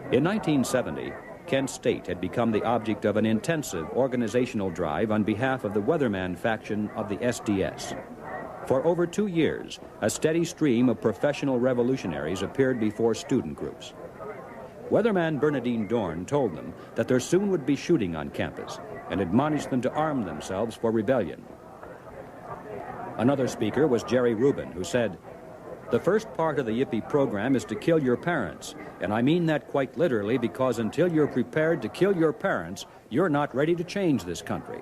In 1970, Kent State had become the object of an intensive organizational drive on behalf of the Weatherman faction of the SDS. For over 2 years, a steady stream of professional revolutionaries appeared before student groups. Weatherman Bernadine Dohm told them that there soon would be shooting on campus and admonished them to arm themselves for rebellion. Another speaker was Jerry Rubin, who said, "The first part of the Yippie program is to kill your parents, and I mean that quite literally because until you're prepared to kill your parents, you're not ready to change this country."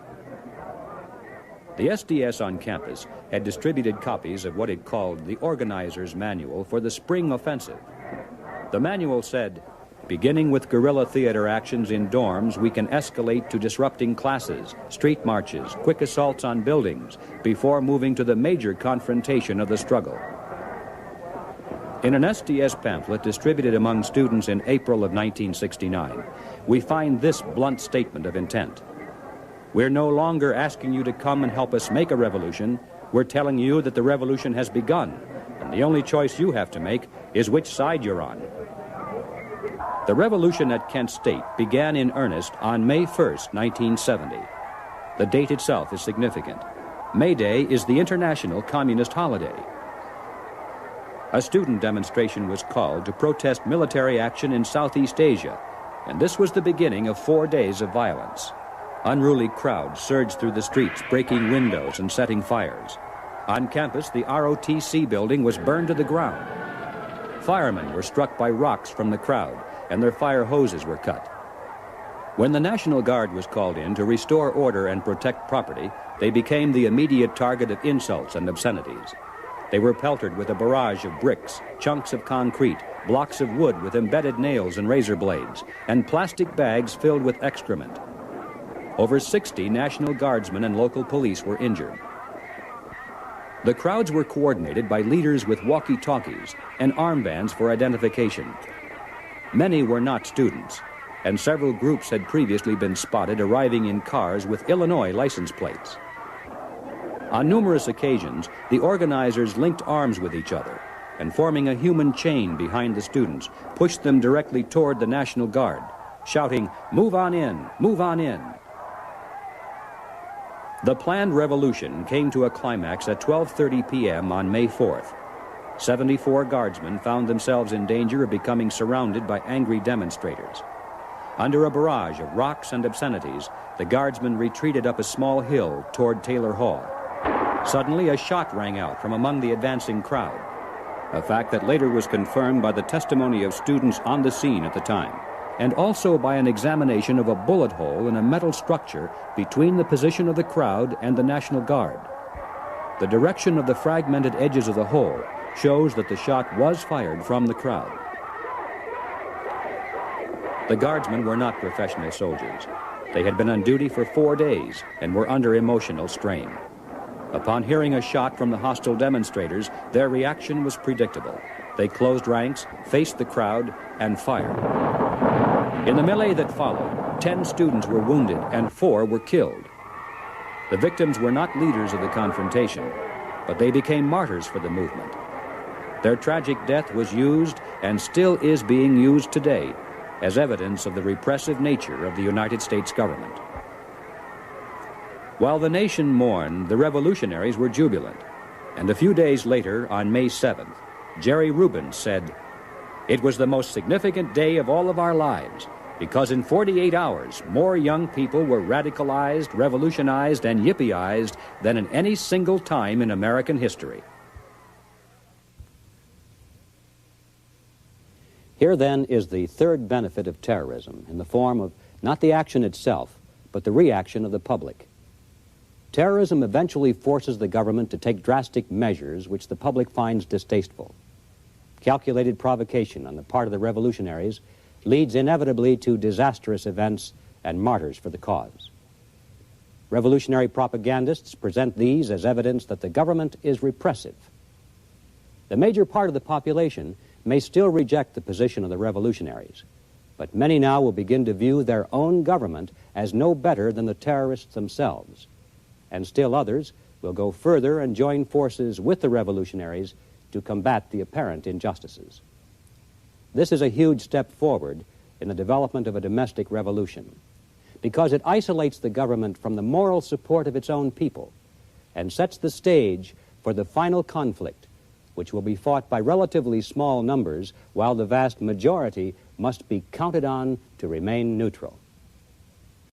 The SDS on campus had distributed copies of what it called the Organizer's Manual for the Spring Offensive. The manual said, "Beginning with guerrilla theater actions in dorms, we can escalate to disrupting classes, street marches, quick assaults on buildings, before moving to the major confrontation of the struggle." In an SDS pamphlet distributed among students in April of 1969, we find this blunt statement of intent. "We're no longer asking you to come and help us make a revolution. We're telling you that the revolution has begun, and the only choice you have to make is which side you're on." The revolution at Kent State began in earnest on May 1st, 1970. The date itself is significant. May Day is the international communist holiday. A student demonstration was called to protest military action in Southeast Asia, and this was the beginning of 4 days of violence. Unruly crowds surged through the streets, breaking windows and setting fires. On campus, the ROTC building was burned to the ground. Firemen were struck by rocks from the crowd, and their fire hoses were cut. When the National Guard was called in to restore order and protect property, they became the immediate target of insults and obscenities. They were pelted with a barrage of bricks, chunks of concrete, blocks of wood with embedded nails and razor blades, and plastic bags filled with excrement. Over 60 National Guardsmen and local police were injured. The crowds were coordinated by leaders with walkie-talkies and armbands for identification. Many were not students, and several groups had previously been spotted arriving in cars with Illinois license plates. On numerous occasions, the organizers linked arms with each other and, forming a human chain behind the students, pushed them directly toward the National Guard, shouting, "Move on in, move on in." The planned revolution came to a climax at 12:30 p.m. on May 4th. 74 guardsmen found themselves in danger of becoming surrounded by angry demonstrators. Under a barrage of rocks and obscenities, the guardsmen retreated up a small hill toward Taylor Hall. Suddenly, a shot rang out from among the advancing crowd, a fact that later was confirmed by the testimony of students on the scene at the time, and also by an examination of a bullet hole in a metal structure between the position of the crowd and the National Guard. The direction of the fragmented edges of the hole shows that the shot was fired from the crowd. The guardsmen were not professional soldiers. They had been on duty for 4 days and were under emotional strain. Upon hearing a shot from the hostile demonstrators, their reaction was predictable. They closed ranks, faced the crowd, and fired. In the melee that followed, 10 students were wounded and 4 were killed. The victims were not leaders of the confrontation, but they became martyrs for the movement. Their tragic death was used and still is being used today as evidence of the repressive nature of the United States government. While the nation mourned, the revolutionaries were jubilant. And a few days later, on May 7th, Jerry Rubin said, "It was the most significant day of all of our lives, because in 48 hours, more young people were radicalized, revolutionized, and yippieized than in any single time in American history." Here, then, is the third benefit of terrorism, in the form of not the action itself, but the reaction of the public. Terrorism eventually forces the government to take drastic measures which the public finds distasteful. Calculated provocation on the part of the revolutionaries leads inevitably to disastrous events and martyrs for the cause. Revolutionary propagandists present these as evidence that the government is repressive. The major part of the population may still reject the position of the revolutionaries, but many now will begin to view their own government as no better than the terrorists themselves, and still others will go further and join forces with the revolutionaries to combat the apparent injustices. This is a huge step forward in the development of a domestic revolution, because it isolates the government from the moral support of its own people and sets the stage for the final conflict, which will be fought by relatively small numbers while the vast majority must be counted on to remain neutral.